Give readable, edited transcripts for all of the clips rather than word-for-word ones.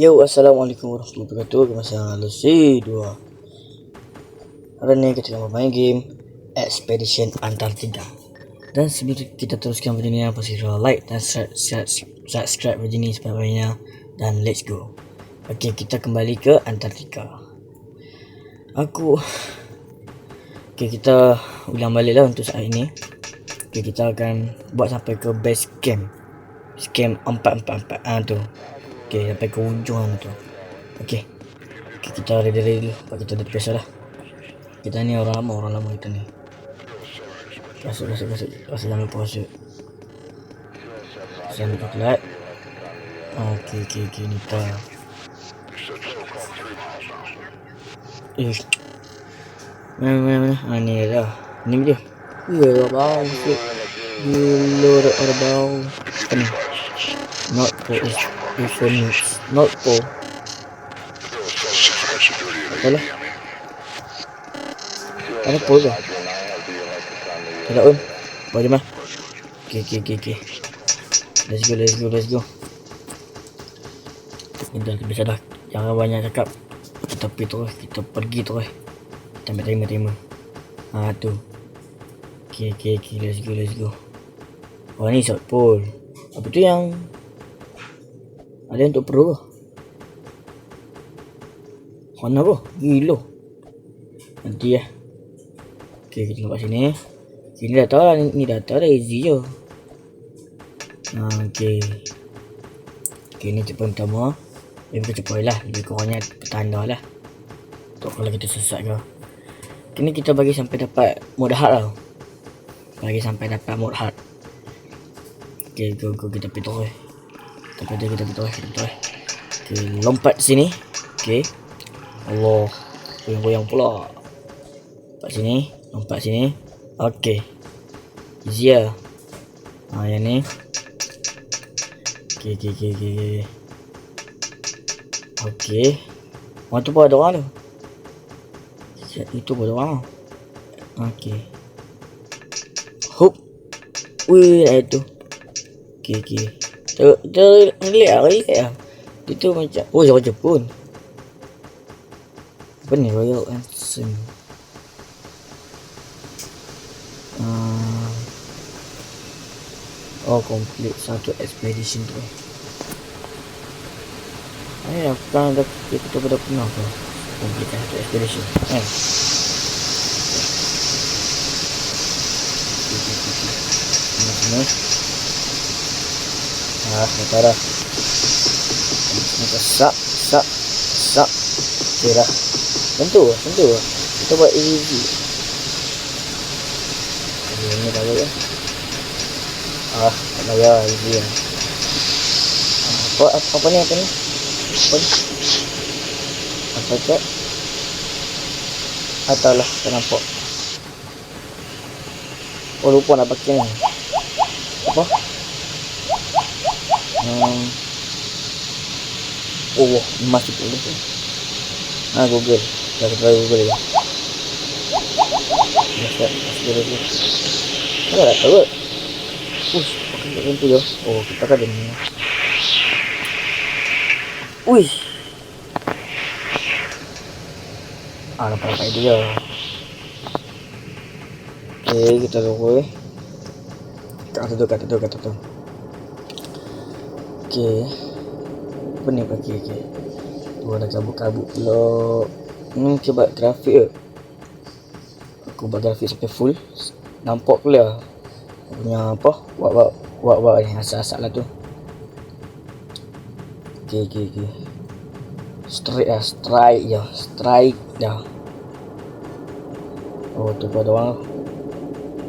Yo, assalamualaikum warahmatullahi wabarakatuh. Masa C2. Hari ni kita akan main game Expedition Antarctica. Dan sebelum kita teruskan video ni, pasti like dan subscribe video ni sebagainya. Dan let's go. Okey, kita kembali ke Antarctica. Kita ulang balik lah untuk saat ini. Okey, kita akan buat sampai ke base camp. Camp 444 tu. Okey, sampai ke ujung tu. Okey, kita ready dulu. Kita dah biasa dah. Kita ni orang lama kita ni. Masuk. Jangan lupa masuk. Jangan lupa like. Okey, ni tak. Mana? Ni dah. Ni dia. Ya, bau. Gila dah bau. Ni. Not for is not for. Alah. Ada pol dah. Ada on. Bawa jom lah. Okey. Let's go. Kita bisa dah. Jangan banyak cakap. Kita pergi terus. Kita ambil terima. Tu. Okey, let's go. Oh, ni South Pole. Apa tu yang ada untuk pro? Mana bro? Gila. Nanti ya. Okey, kita nampak sini. Sini dah tahu lah. Ni dah tahu dah, easy je. Okey, ni cepat pertama. Lebih cepat lah. Lebih kurangnya petanda lah. Tak kalau kita sesat ke. Kini kita bagi sampai dapat mode hard tau. Bagi sampai dapat mode hard. Okey, go kita pergi terus. Kita terus. Okey, lompat sini. Okey. Allah, goyang pula. Lompat sini. Okey. Easy lah. Yang ni. Okey. Okey. Orang tu pun ada orang tu. Itu pun ada orang. Okey. Hop. Wih, itu. Okey. Terlihat lah. Itu macam orang Jepun. Apa ni? Royal Ensign. Complete satu expedition tu. Kan kita dah pernah tu. Complete satu expedition. Ini. Betul dah. Kita sak. Kira. Tentu. Kita buat easy. Ini dah boleh. Tak payah easy lah. Apa ni? Apa cek? Ataulah, tak nampak. Lupa nak pakai ni. Apa? Masih pun tu. Google. Kita try Google je. Masih lagi. Tak tahu. Pakai lampu je. Kita kan ni. Nampak dia. Okey, kita tunggu. Kata tu. Okey. Apa ni pakai? Tu ada kabut pula. Cuba grafik ke? Aku buat grafik sampai full. Nampak pula. Punya apa? Buat ni asal-asal lah tu. Okey. Strike dah. Tu ada orang.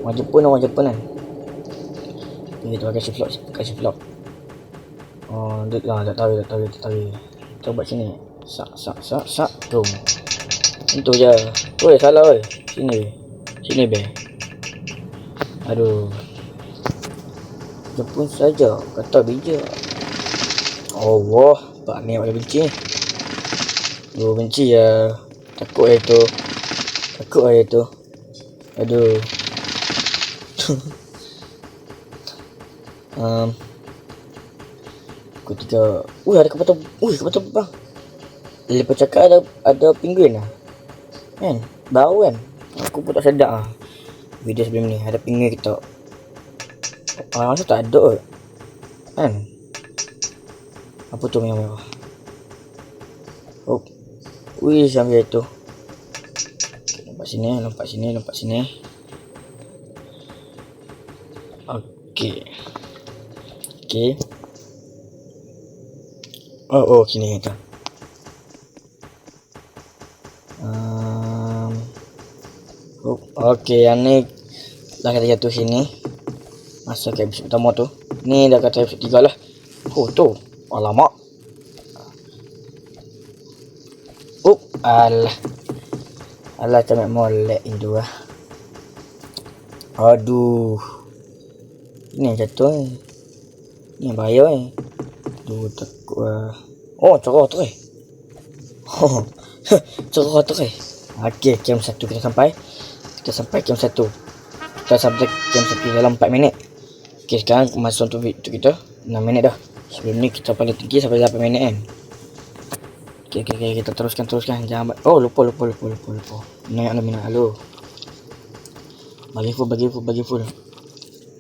Orang Jepun kan. Kita pakai shift lock. Tak tahu. Coba sini. Sak. Jom. Itu je. Salah oi. Sini be. Aduh. Jepun saja kata bijak. Allah, Pak ni ada benci. Benci ya. Takut itu. Aduh. Aku pukul 3. Ada kapal terbang. Lepas cakap ada penguin lah. Kan? Bau kan? Aku pun tak sedar lah. Video sebelum ni ada penguin kita. Masa tak ada kan? Apa tu merah-merah? Oh. Sampai tu. Lompat sini. Okey. Oh, sini tu. Okey, yang ni dah kata jatuh sini. Masa ke episode pertama tu. Ni dah kata episode 3 lah. Oh tu. Alamak. Alah camek molek itu lah. Aduh. Ini yang jatuh ni. Ni yang bahaya ni. Aduh takut lah. Oh cerah tu cerah tu Okey, camp 1 kita sampai camp 1. Kita sampai camp 1 dalam 4 minit. Okey, sekarang masa untuk kita 6 minit dah. Sebelum ni kita paling tinggi sampai 8 minit kan. Okey, kita teruskan. Jangan lupa. Naik minat halo. Bagi full.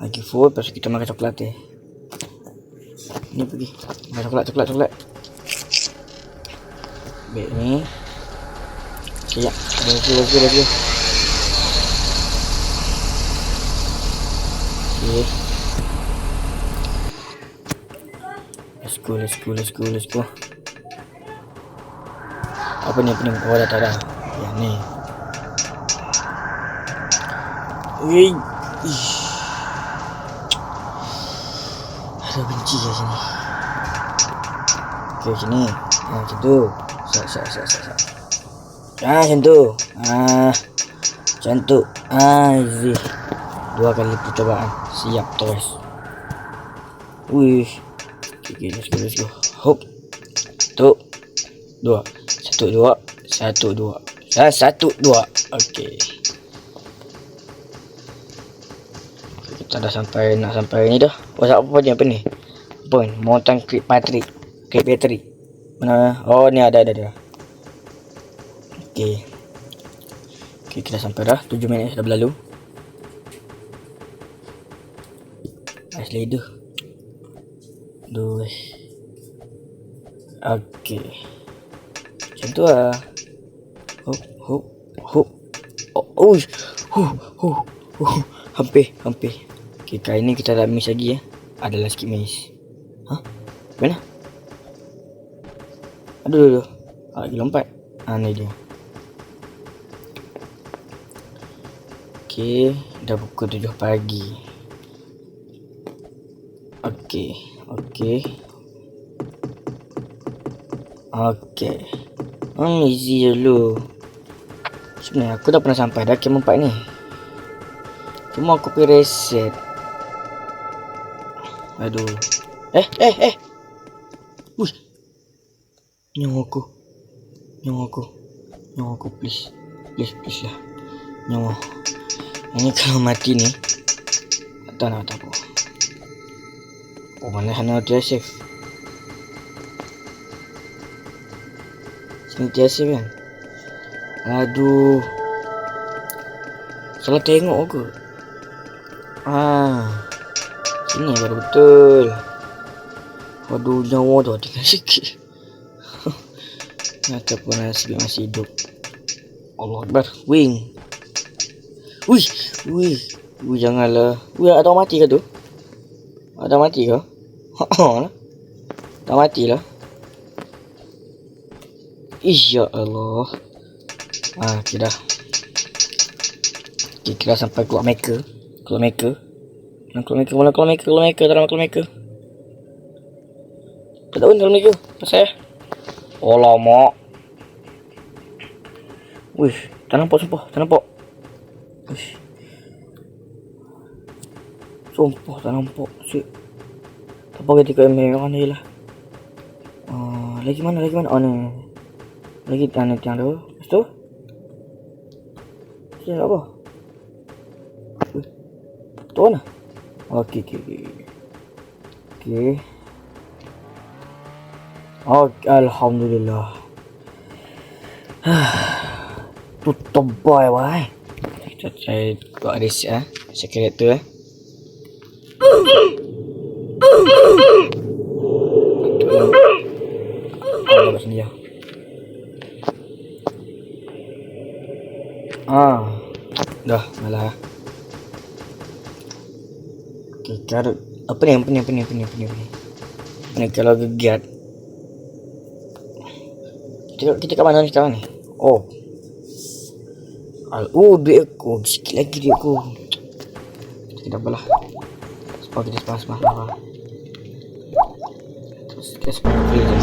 Lepas tu kita makan coklat ni. Ni pergi. Makan coklat. Baik ni. Siap. Let's go. Okay. Let's go. Apa ni? Oh, dah tak ada. Yang ni. Ada benci kat sini. Okey, sini. Macam tu. Sat. Macam tu. Macam tu. Easy. 2 kali percubaan. Siap terus. Okay, let's go. Hop. 1, 2. 1, 2. Okey. Kita dah nak sampai ni dah. Apa ni? Apa ni? Mountain Creek battery. Mana? Oh, ni ada. Okey, kita sampai dah. 7 minit dah berlalu. Ais leader. Okey. Macam tu lah. Hop. Hampir. Okey, kali ni kita dah miss lagi ya. Adalah sikit miss. Mana? Aduh. Lagi lompat. Ni dia. Okey, dah pukul 7 pagi. Okey. Easy dulu. Sebenarnya aku dah pernah sampai dah camp 4 ni. Cuma aku pergi reset. Aduh. Wih. Nyawa aku please lah. Nyawa. Ini kalau mati ni tak nak apa. Mana hana dia safe. Sini dia safe kan. Aduh. Salah tengok ke? Sini baru betul. Aduh, nyawa tu tinggal sikit. Ataupun nasib masih hidup. Allah Akbar. Wing. Wih, janganlah. Ada orang mati ke tu? Ada mati ke? Tak mati lah. Ya Allah. Okay dah. Okay, kita sampai keluar maker. Keluar maker. Tak tahu dalam maker. Pasal oh lama. Wih, tak nampak sumpah. Wih. Sumpah tak nampak. Tak apa ketika merah ni lah. Lagi mana? Oh ni. Lagi tanah tiang tu. Lepas tu. Siapa apa? Tu mana? Okey. Oh, alhamdulillah. Tu tebal wai. Saya buat reset secret tu Ada kat sini je. Dah malah. Okay, carrot. Apa ni kalau gegiat. Kita kat mana ni sekarang ni? Oh. Duit aku. Sikit lagi duit aku. Tidak apalah. Sebab kita sepas-sepas. Terus kita sepas free je.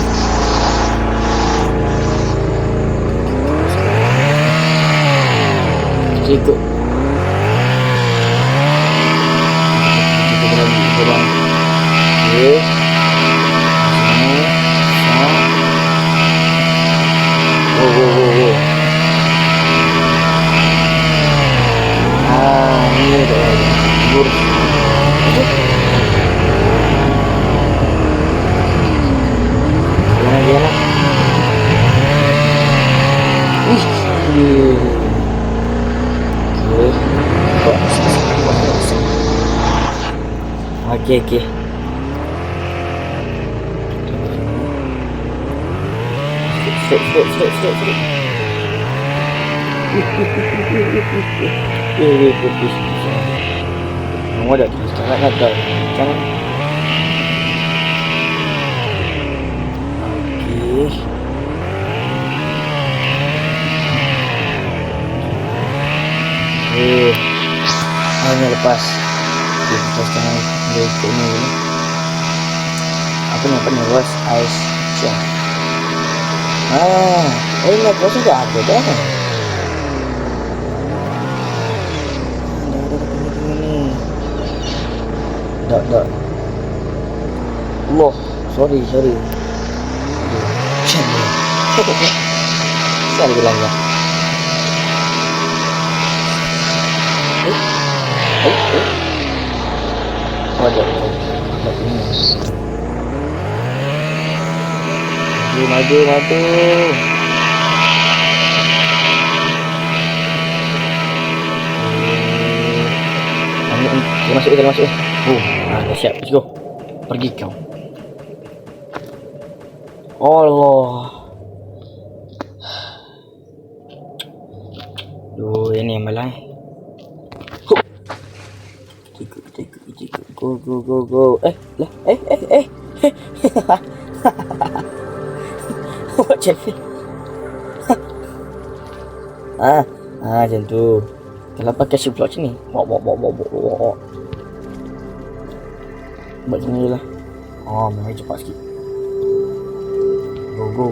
Kita ikut. Kita berang. Okay. Ini dah lurus. Jalan. Okay. Straight. Kamu ada terus nak dah. Jangan. Okey. Hanya lepas. Kita sekarang dia ikut ni. Apa ni was ice chef. Nak proses dah ada dah. Dah. Allah, sorry. Saya bilang ya. Ada ini. Maju. Kita masuk. Dah siap. Let's go. Pergi kau. Allah. Ini yang malah. Ikut. Go. Macam ni. Macam tu. Kalau pakai shoe macam ni. Bawa. Buat macam ni je lah. Mari cepat sikit. Go.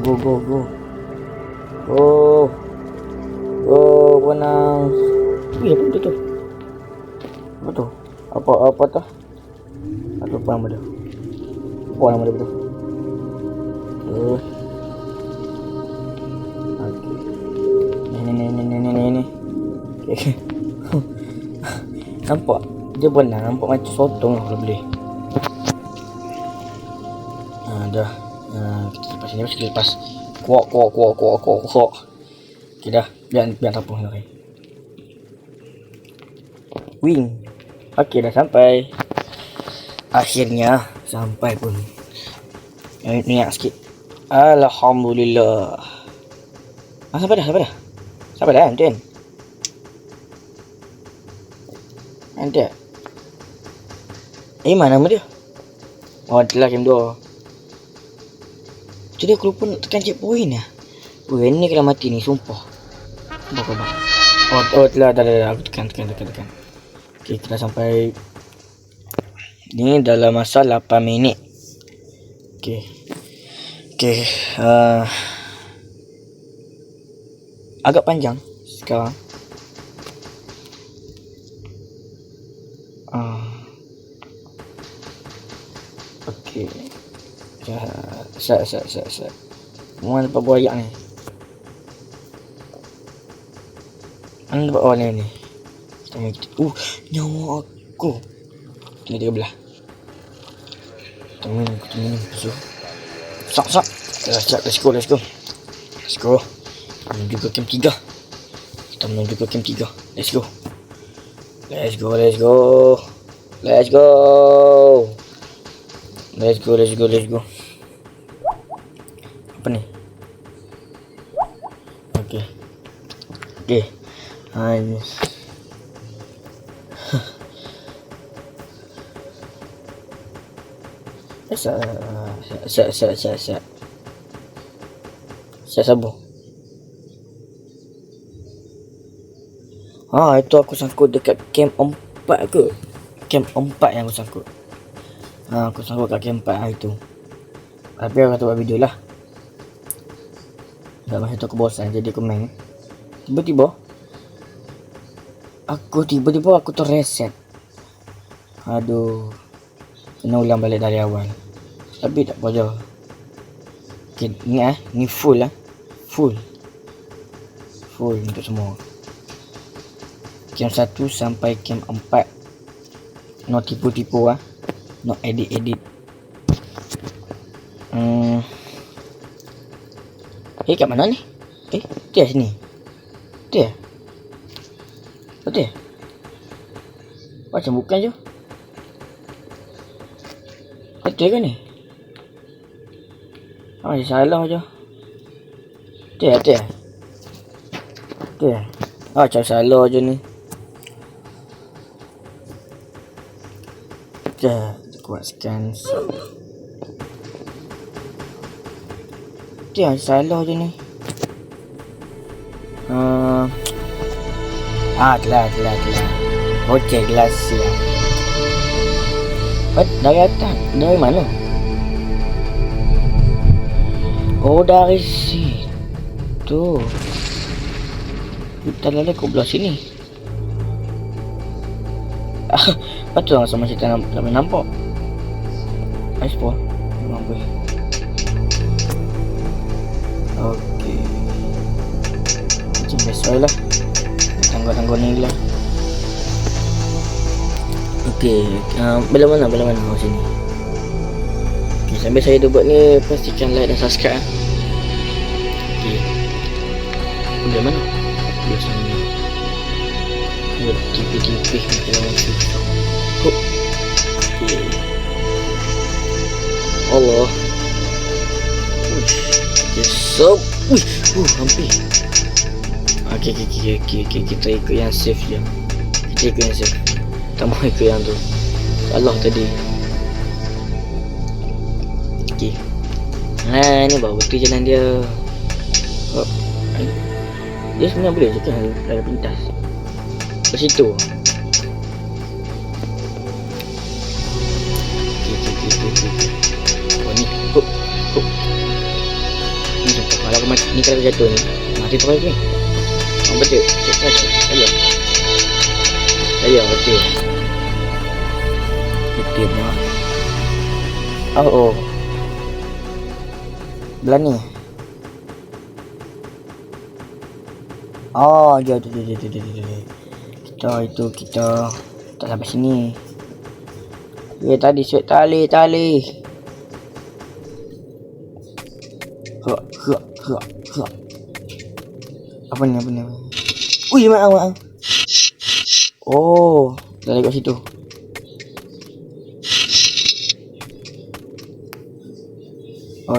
Benang. Apa tu? Apa tu? Apa nama dia? Apa nama dia betul? Ini. Okay. Nampak? Dia benang. Nampak macam sotong kalau boleh. Dah. Kita lepas sini. Kita lepas. Kuak. Okay dah. Biar tak apa. Okay. Wing. Okay dah sampai. Akhirnya sampai pun. Minyak sikit. Alhamdulillah. Sampai dah. Anten. Mana nama dia? Telah game 2. Jadi aku lupa nak tekan checkpoint ya. Ini kena mati ni, sumpah. Telah. Aku tekan. Okay, kita sampai. Ni dalam masa 8 minit. Okay. Agak panjang sekarang. Okay. Set. Mana dapat buah ayak ni? Mana dapat ni? Nyawa aku. Ini dia belah. Kita minum. Sak. Siap, let's go. Let's go. Menuju ke camp 3. Kita menuju ke camp 3. Let's go. Apa ni? Okay. Siap. Siap sabar. Itu aku sangkut dekat camp 4 ke? Camp 4 yang aku sangkut. Aku sangkut kat camp 4 itu. Tapi aku tak buat video lah. Dah masa tu aku bosan, jadi aku main. Tiba-tiba aku terreset. Aduh. Kena ulang balik dari awal. Tapi tak apa je. Okay, ni full lah. Full untuk semua. Camp 1 sampai camp 4. No tipu-tipu lah. No edit. Kat mana ni? Dia sini. Dia. Betul. Macam bukan je. Betul ke ni? Salah je. Dia. Macam salah je ni. Kuat scan. Dia salah je ni. Telah. Okey, gelas siap. Dari atas. Dari mana? Dari situ. Kita lalu ke belah sini. Patut orang sama cerita nampak. Aispor. Nampak. Okey. Macam biasa lah. Tangga-tangga ni lah. Okey. Belah mana? Sini. Okay, sambil saya buat ni, pastikan like dan subscribe. Okey. Belah mana? Belah sana. Tipi-tipi macam orang susah. Okay. Allah. So, hampir. Okay, kita ikut yang safe je. Tak mau ikut yang tu. Salah tadi. Okay. Ni baru betul jalan dia. Dia sebenarnya boleh je kan layar pintas. Ke situ. Ni. Kalau aku mati ni, kalau jatuh ni mati terus ni. Betul. Ayo, betul. Betul lah. Belah ni. Jatuh. Kita tak sampai sini. Tadi suit tali. Apa ni? Maaf. Dah kat situ.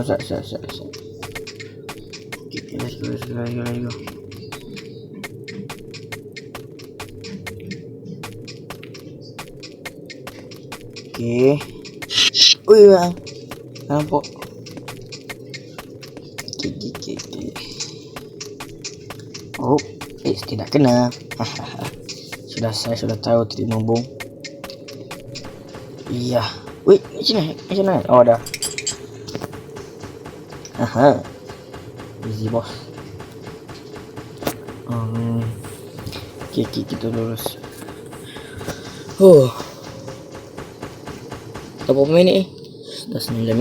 Sat. Okay, let's go. Okay. Maaf. Nampak. Okay. Tidak kena. Saya sudah tahu trik membung. Iya. Macam mana? Dah. Easy boss. Okay, kita lurus. Berapa minit ni? Dah 9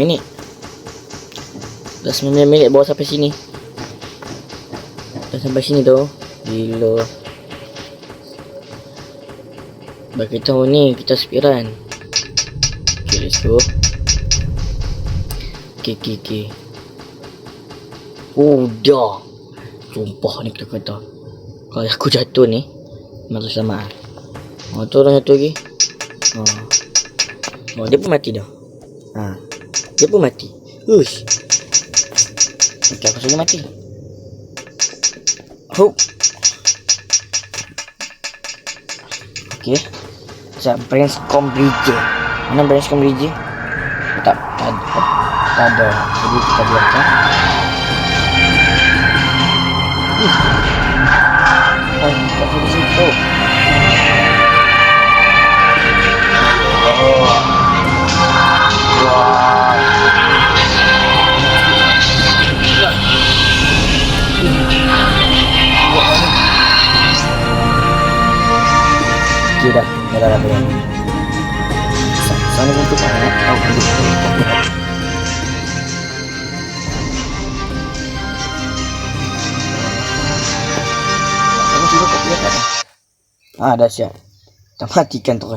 minit. Bawa sampai sini. Dah sampai sini tu. Gila. Bagi tahu ni kita spiran. Okay, let's go. Okay. Udah. Sumpah ni kita kata. Kalau aku jatuh ni, masa sama. Oh, tu orang satu lagi. Oh, dia pun mati dah. Dia pun mati. Ush. Okay, aku suruh mati. Hup. Okay. Macam brainstorm bridge. Mana brainstorm bridge? Tak ada. Jadi kita biarkan. Oh, tak ada situ. Tidak ada berani. Sana untuk anak tahu kamu sudah kau lihat apa? Ada siap. Tak matikan tu.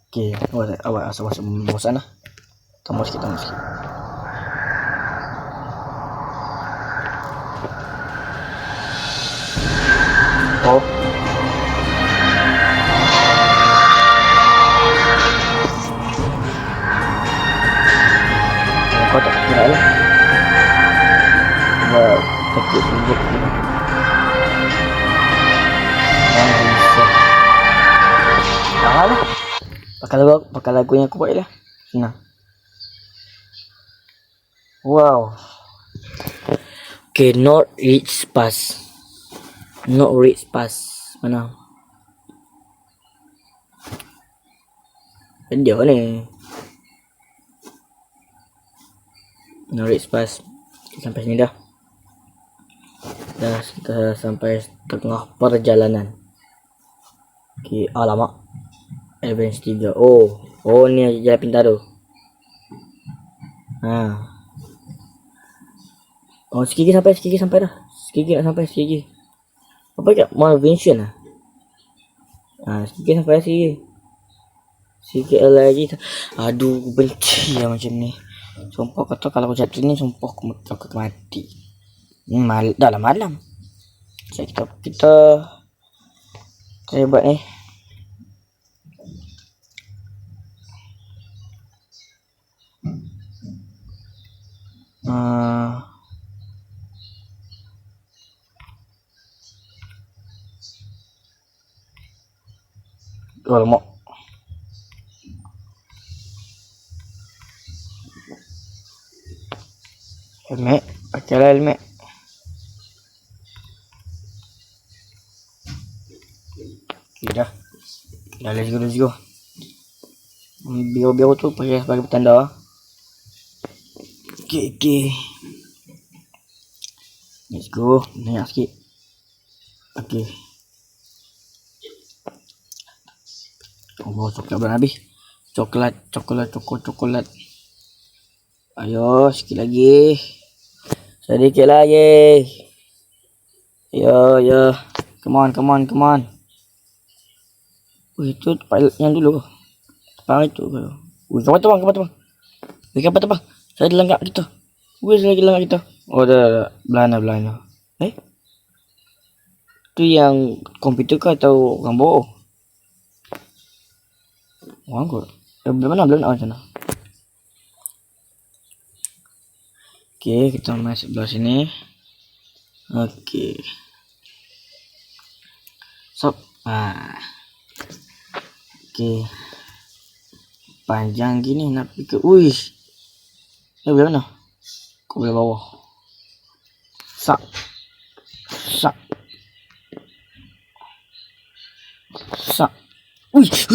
Okey, awak asal bosan lah. Tambah sikit. Oh. Kau tak kira lah. Takut ribut ni. Bisa. Lah. Pakai lagu yang aku buat lah. Senang. Wow. Okay, not reach pass. Mana? Dia ni. Not reach pass. Sampai sini dah. Dah kita sampai tengah perjalanan. Okay, alamak. Advance 3. Oh ni jalan pintar tu. Oh, sikit sampai dah. Sikit nak sampai sikit. Apa kat Malvention lah. Sikit sampai sikit lagi. Aduh, benci lah macam ni. Sumpah kata kalau aku jatuh ni, sumpah aku mati. Dah lah malam. So, kita buat ni. Alamak. Helmet. Pakailah helmet. Okay, dah. Let's go. Biar tu pakai sebagai petanda. Okay. Let's go. Naik sikit. Okay. Oh, coklat belum habis. Coklat. Ayo, sikit lagi. Sedikit lagi. Yo. Come on. Itu tempat yang dulu. Tempat itu. Kapal terbang. Kapal terbang. Saya langgar kita. Lagi langgar kita. Oh, dah. Belana. Tu yang komputer ke atau orang bohong? Orang kot. Belum nak macam mana? Okay, kita masuk sebelah sini. Okay. Stop. Okay. Panjang gini nak pergi ke. Uish. Boleh mana? Kau boleh bawah. Sak. Uish.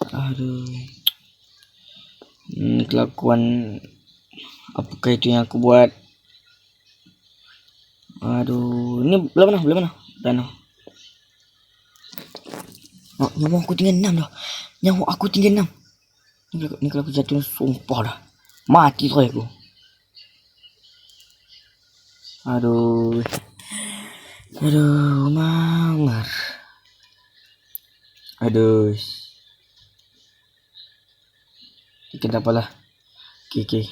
Aduh. Kelakuan apakah itu yang aku buat? Aduh, ini belum mana? Dah. Oh, nyawa aku tinggal 6 dah. Ni kalau aku jatuh sumpah dah. Mati tu aku. Aduh. Aduh, Mamar. Aduh. Kita tak apalah. Okay.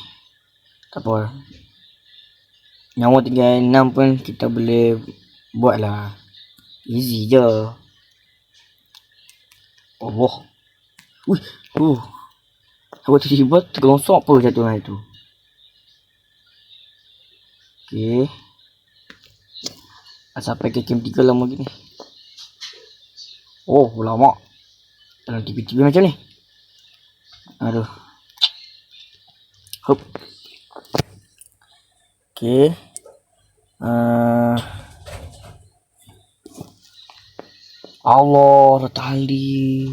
Tak apa. Nyawa tinggal 6 pun kita boleh buat lah. Easy je. Allah. Wih. Awak tiba-tiba tergelosok apa jatuh hari tu. Okay. Sampai ke camp 3 lama gini. Oh, lama. Dalam TV-TV macam ni. Aduh. Hop. Okay. Allah, ada tali.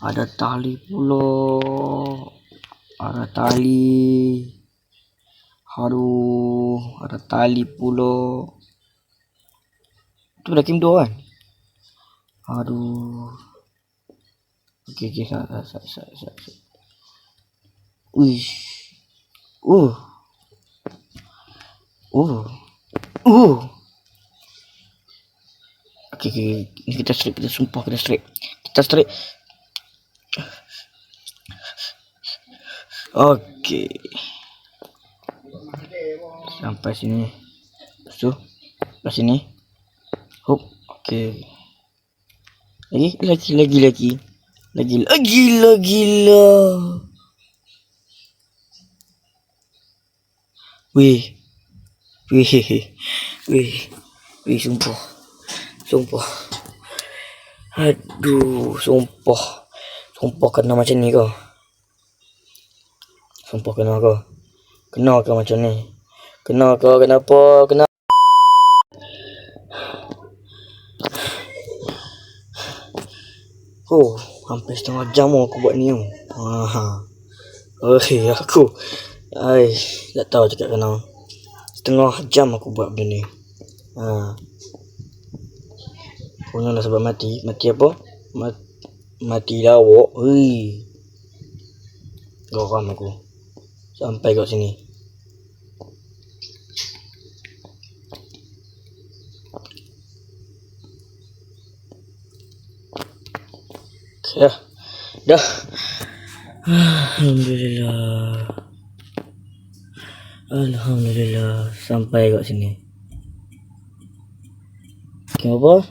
Ada tali pula. Ada tali. Aduh, ada tali pula. Itu dah camp 2 kan? Aduh. Okay, sat. Uish. Okay. Ini kita straight. Kita sumpah kita straight. Okay. Sampai sini. Lepas tu. Lepas sini. Hop. Okay. Lagi. Gila. Wih, sumpah. Aduh, sumpah kena macam ni kau. Sumpah kena kau. Kena kau macam ni. Kena kau, kenapa? Oh, hampir setengah jam aku buat ni. Aku. Tak tahu cakap kena. Setengah jam aku buat benda ni. Punyalah sebab mati apa? Mati lawak. Geram aku. Sampai kat sini. Okay, dah. Alhamdulillah sampai kat sini. Camp apa?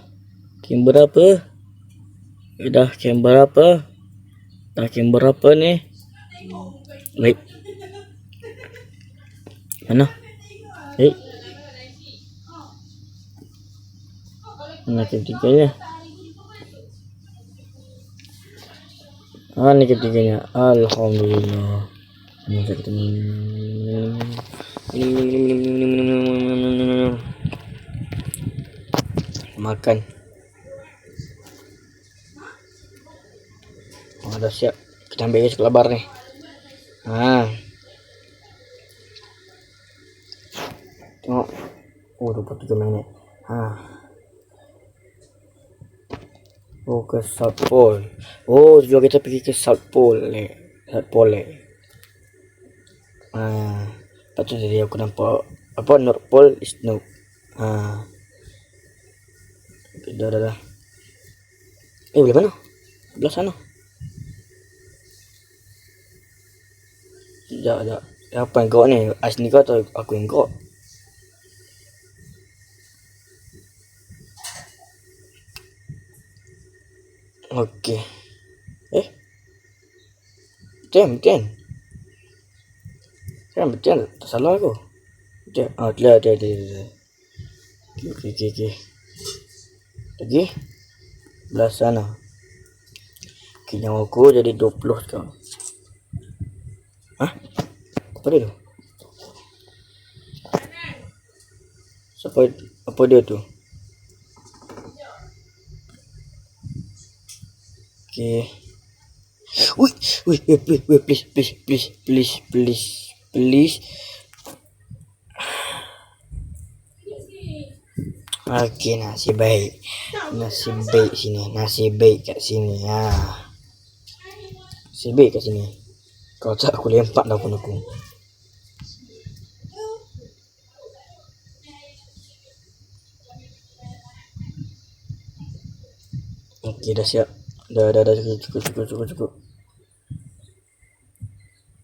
Camp berapa? Dah camp berapa ni? Wait. Mana? Mana camp 3-nya? Ni camp 3-nya. Alhamdulillah. Makan. Dah siap. Kita ambil guys kelabar ni. Tengok. 23 minit. Ke South Pole. Juga kita pergi ke South Pole. Lepas tu tadi aku nampak North Pole is no. Dah. Boleh mana? Belah sana. Sekejap. Apa yang kau ni? Asli kau atau aku yang kau? Okey. Betul. Betul. Tak salah aku. Betul. Ada. Okey. Lagi. Belah sana. Okey, nyawa aku jadi 20 sekarang. Apa dia tu? Apa dia tu? Okay. Wait, please. Okay, nasib baik kat sini. Nasib baik kat sini. Kau tak aku lempak dah pun aku. Okey, dah siap. Dah cukup.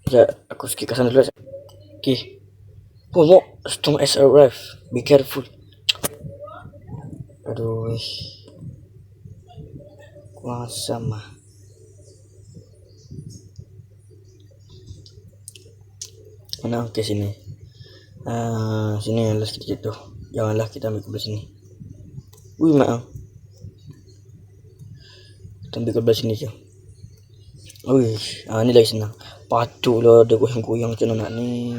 Sekejap, aku skip kat sana dulu. Okey. Oh, no. Storm has arrived. Be careful. Aduh. Kurang asam lah. Mana? Okey, sini. Sini lah sikit tu. Janganlah kita ambil ke sini. Ui, mak. Kita ambil ke sini je. Ui, ni lagi senang. Patutlah ada goyang-goyang macam nak ni.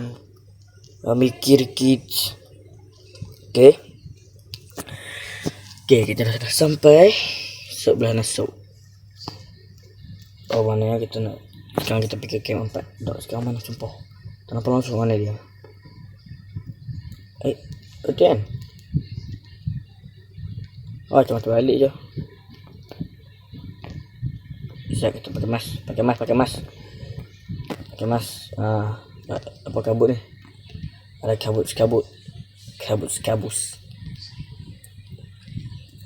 Mikir kids. Okey, kita dah sampai sebelah nasuk. Oh, mana kita nak? Sekarang kita pergi ke camp 4. Dah, sekarang mana sumpah? Tak nampak langsung mana dia. Itu kan? Oh, cuma tu balik je. Bisa kita pakai mas. Apa kabut ni? Ada kabut.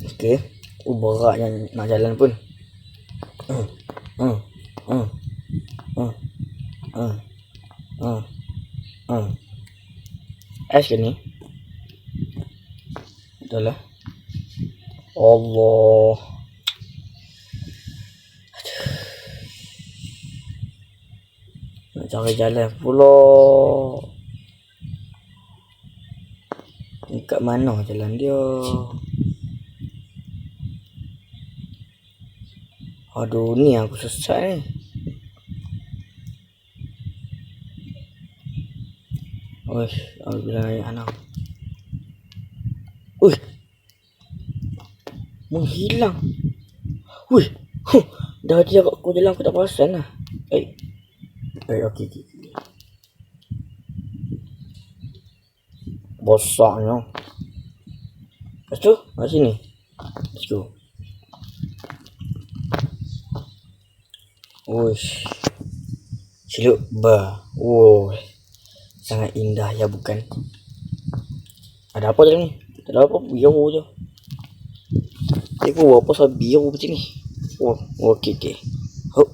Okey. Berat yang nak jalan pun. Ais ke ni? Dah lah. Allah. Nak cari jalan pula. Ni kat mana jalan dia? Aduh, ni aku sesat ni. Alhamdulillah anak. Menghilang. Dah dia kat aku jalan, aku tak perasan lah. Okey. Bosaknya. Lepas tu, kat sini. Let's go. Ciluk ba. Sangat indah ya, bukan? Ada apa dalam ni? Tak ada apa, biar je. Tengok apa sebab biar macam ni. Okey. Hop.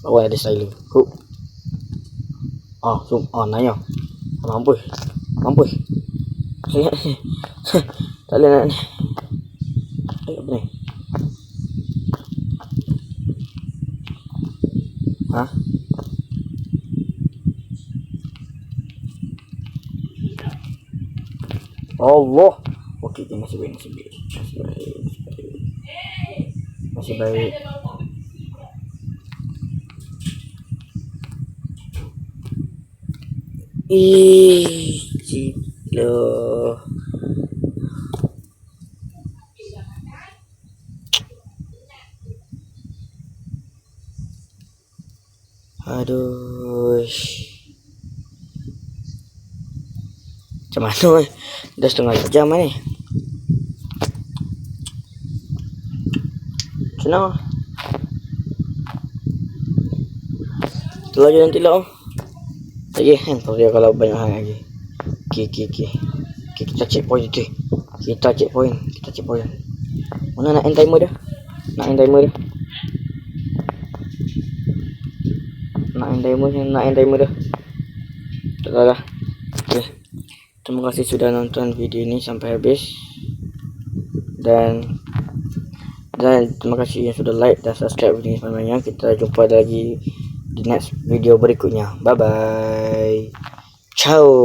Awak ada style. Hop. Nanya. Mampu. Tak boleh nak ni. Apa ni? Allah. Okey, masih baik. Cilo. Aduh. Macam mana dah setengah jam ni. Senang. Itulah je nanti lah. Lagi sorry kalau banyak hal lagi. Okey. Kita check point tu. Kita check point. Mana nak end timer dia? Nak end timer dah. Tak tahu lah. Okay. Terima kasih sudah nonton video ini sampai habis. Dan terima kasih yang sudah like dan subscribe video ini semuanya. Kita jumpa lagi di next video berikutnya. Bye bye. Ciao.